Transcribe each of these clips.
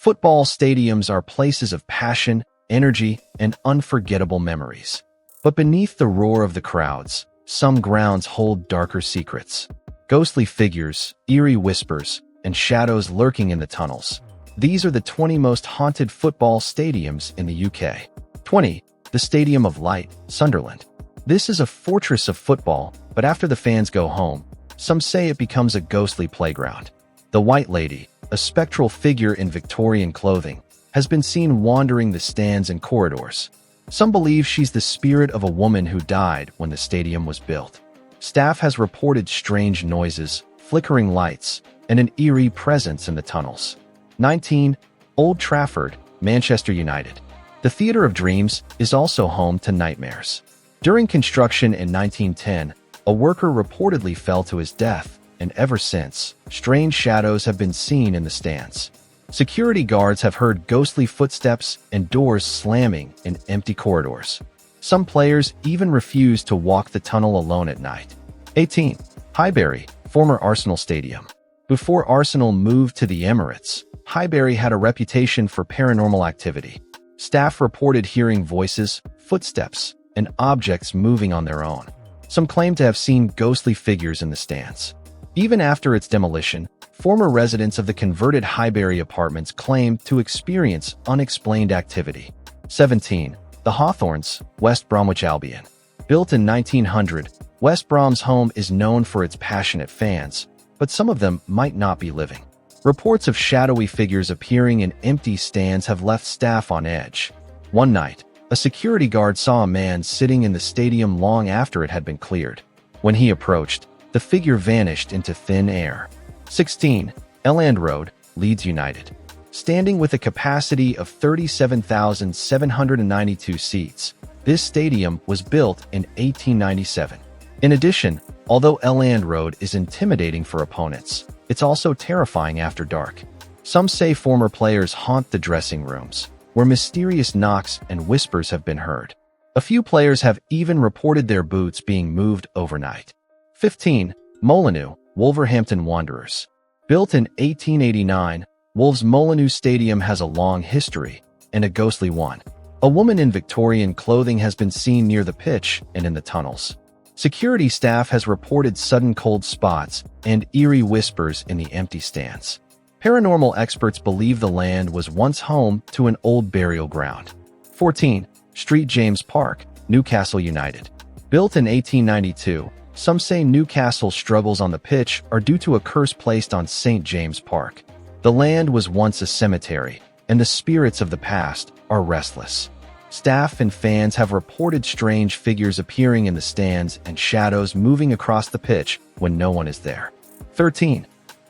Football stadiums are places of passion, energy, and unforgettable memories. But beneath the roar of the crowds, some grounds hold darker secrets. Ghostly figures, eerie whispers, and shadows lurking in the tunnels. These are the 20 most haunted football stadiums in the UK. 20. The Stadium of Light, Sunderland. This is a fortress of football, but after the fans go home, some say it becomes a ghostly playground. The White Lady, a spectral figure in Victorian clothing, has been seen wandering the stands and corridors. Some believe she's the spirit of a woman who died when the stadium was built. Staff has reported strange noises, flickering lights, and an eerie presence in the tunnels. 19. Old Trafford, Manchester United. The Theatre of Dreams is also home to nightmares. During construction in 1910, a worker reportedly fell to his death, and ever since, strange shadows have been seen in the stands. Security guards have heard ghostly footsteps and doors slamming in empty corridors. Some players even refuse to walk the tunnel alone at night. 18. Highbury, former Arsenal Stadium. Before Arsenal moved to the Emirates, Highbury had a reputation for paranormal activity. Staff reported hearing voices, footsteps, and objects moving on their own. Some claim to have seen ghostly figures in the stands. Even after its demolition, former residents of the converted Highbury apartments claimed to experience unexplained activity. 17. The Hawthorns, West Bromwich Albion. Built in 1900, West Brom's home is known for its passionate fans, but some of them might not be living. Reports of shadowy figures appearing in empty stands have left staff on edge. One night, a security guard saw a man sitting in the stadium long after it had been cleared. When he approached, the figure vanished into thin air. 16. Elland Road, Leeds United. Standing with a capacity of 37,792 seats, this stadium was built in 1897. In addition, although Elland Road is intimidating for opponents, it's also terrifying after dark. Some say former players haunt the dressing rooms, where mysterious knocks and whispers have been heard. A few players have even reported their boots being moved overnight. 15. Molineux, Wolverhampton Wanderers. Built in 1889, Wolves' Molineux Stadium has a long history, and a ghostly one. A woman in Victorian clothing has been seen near the pitch and in the tunnels. Security staff has reported sudden cold spots and eerie whispers in the empty stands. Paranormal experts believe the land was once home to an old burial ground. 14. St. James Park, Newcastle United. Built in 1892, some say Newcastle's struggles on the pitch are due to a curse placed on St. James Park. The land was once a cemetery, and the spirits of the past are restless. Staff and fans have reported strange figures appearing in the stands and shadows moving across the pitch when no one is there. 13.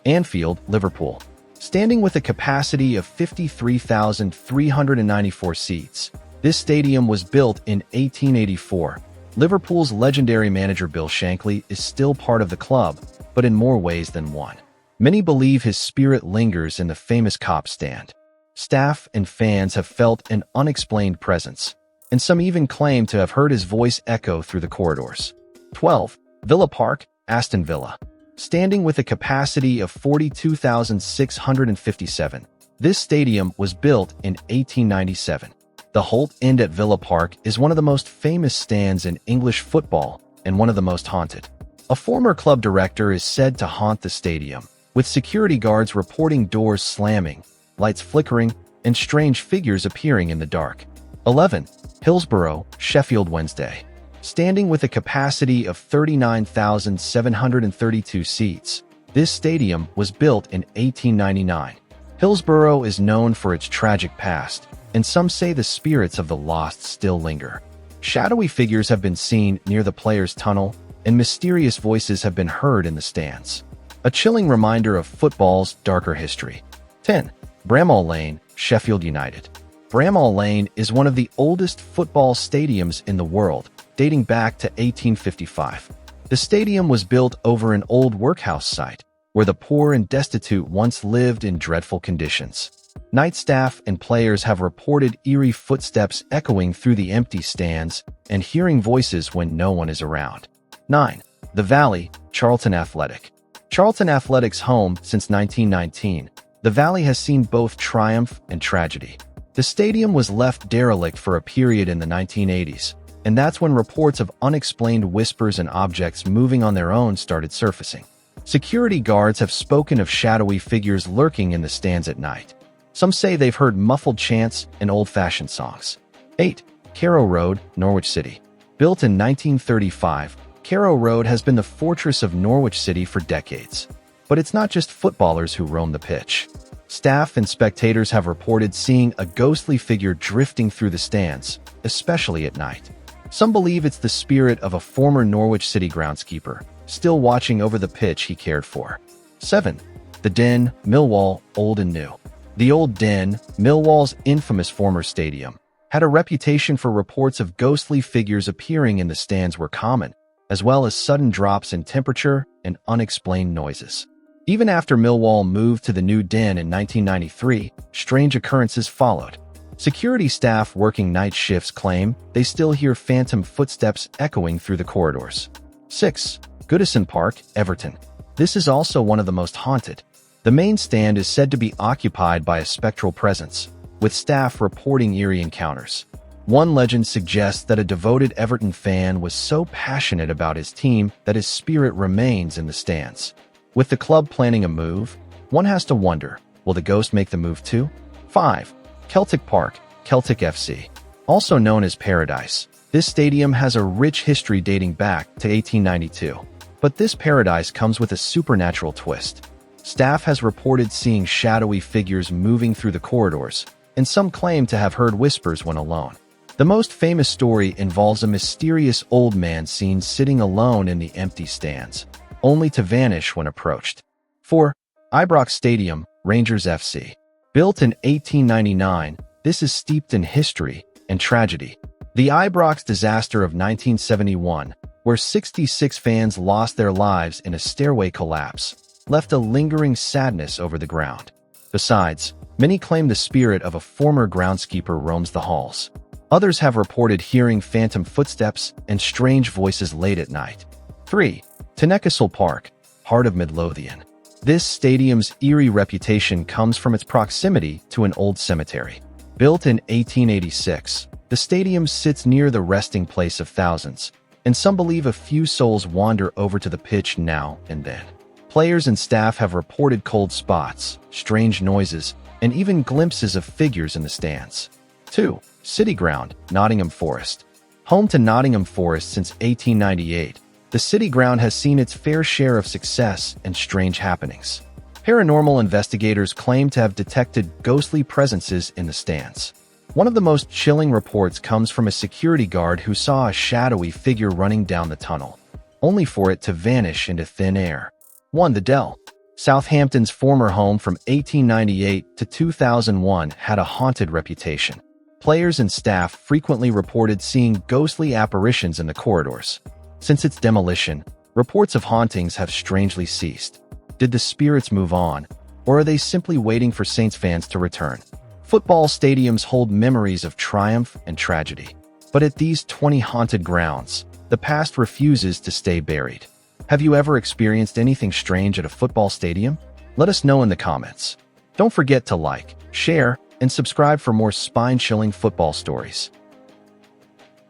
Anfield, Liverpool. Standing with a capacity of 53,394 seats, this stadium was built in 1884. Liverpool's legendary manager Bill Shankly is still part of the club, but in more ways than one. Many believe his spirit lingers in the famous Kop stand. Staff and fans have felt an unexplained presence, and some even claim to have heard his voice echo through the corridors. 12. Villa Park, Aston Villa. Standing with a capacity of 42,657, this stadium was built in 1897. The Holt End at Villa Park is one of the most famous stands in English football and one of the most haunted. A former club director is said to haunt the stadium, with security guards reporting doors slamming, lights flickering, and strange figures appearing in the dark. 11. Hillsborough, Sheffield Wednesday. Standing with a capacity of 39,732 seats, this stadium was built in 1899. Hillsborough is known for its tragic past, and some say the spirits of the lost still linger. Shadowy figures have been seen near the players' tunnel, and mysterious voices have been heard in the stands. A chilling reminder of football's darker history. 10. Bramall Lane, Sheffield United. Bramall Lane is one of the oldest football stadiums in the world, dating back to 1855. The stadium was built over an old workhouse site, where the poor and destitute once lived in dreadful conditions. Night staff and players have reported eerie footsteps echoing through the empty stands and hearing voices when no one is around. 9. The Valley, Charlton Athletic. Charlton Athletic's home since 1919, The valley has seen both triumph and tragedy. The stadium was left derelict for a period in the 1980s, and that's when reports of unexplained whispers and objects moving on their own started surfacing. Security guards have spoken of shadowy figures lurking in the stands at night. Some say they've heard muffled chants and old-fashioned songs. 8. Carrow Road, Norwich City. Built in 1935, Carrow Road has been the fortress of Norwich City for decades. But it's not just footballers who roam the pitch. Staff and spectators have reported seeing a ghostly figure drifting through the stands, especially at night. Some believe it's the spirit of a former Norwich City groundskeeper, still watching over the pitch he cared for. 7. The Den, Millwall, Old and New. The Old Den, Millwall's infamous former stadium, had a reputation for reports of ghostly figures appearing in the stands were common, as well as sudden drops in temperature and unexplained noises. Even after Millwall moved to the new Den in 1993, strange occurrences followed. Security staff working night shifts claim they still hear phantom footsteps echoing through the corridors. 6. Goodison Park, Everton. This is also one of the most haunted. The main stand is said to be occupied by a spectral presence, with staff reporting eerie encounters. One legend suggests that a devoted Everton fan was so passionate about his team that his spirit remains in the stands. With the club planning a move, one has to wonder, will the ghost make the move too? 5. Celtic Park, Celtic FC. Also known as Paradise, this stadium has a rich history dating back to 1892. But this paradise comes with a supernatural twist. Staff has reported seeing shadowy figures moving through the corridors, and some claim to have heard whispers when alone. The most famous story involves a mysterious old man seen sitting alone in the empty stands, only to vanish when approached. 4. Ibrox Stadium, Rangers FC. Built in 1899, this is steeped in history and tragedy. The Ibrox disaster of 1971, where 66 fans lost their lives in a stairway collapse, left a lingering sadness over the ground. Besides, many claim the spirit of a former groundskeeper roams the halls. Others have reported hearing phantom footsteps and strange voices late at night. 3. Tynecastle Park, heart of Midlothian. This stadium's eerie reputation comes from its proximity to an old cemetery. Built in 1886, the stadium sits near the resting place of thousands, and some believe a few souls wander over to the pitch now and then. Players and staff have reported cold spots, strange noises, and even glimpses of figures in the stands. 2. City Ground, Nottingham Forest. Home to Nottingham Forest since 1898, the City Ground has seen its fair share of success and strange happenings. Paranormal investigators claim to have detected ghostly presences in the stands. One of the most chilling reports comes from a security guard who saw a shadowy figure running down the tunnel, only for it to vanish into thin air. 1. The Dell. Southampton's former home from 1898 to 2001 had a haunted reputation. Players and staff frequently reported seeing ghostly apparitions in the corridors. Since its demolition, reports of hauntings have strangely ceased. Did the spirits move on, or are they simply waiting for Saints fans to return? Football stadiums hold memories of triumph and tragedy. But at these 20 haunted grounds, the past refuses to stay buried. Have you ever experienced anything strange at a football stadium? Let us know in the comments. Don't forget to like, share, and subscribe for more spine-chilling football stories.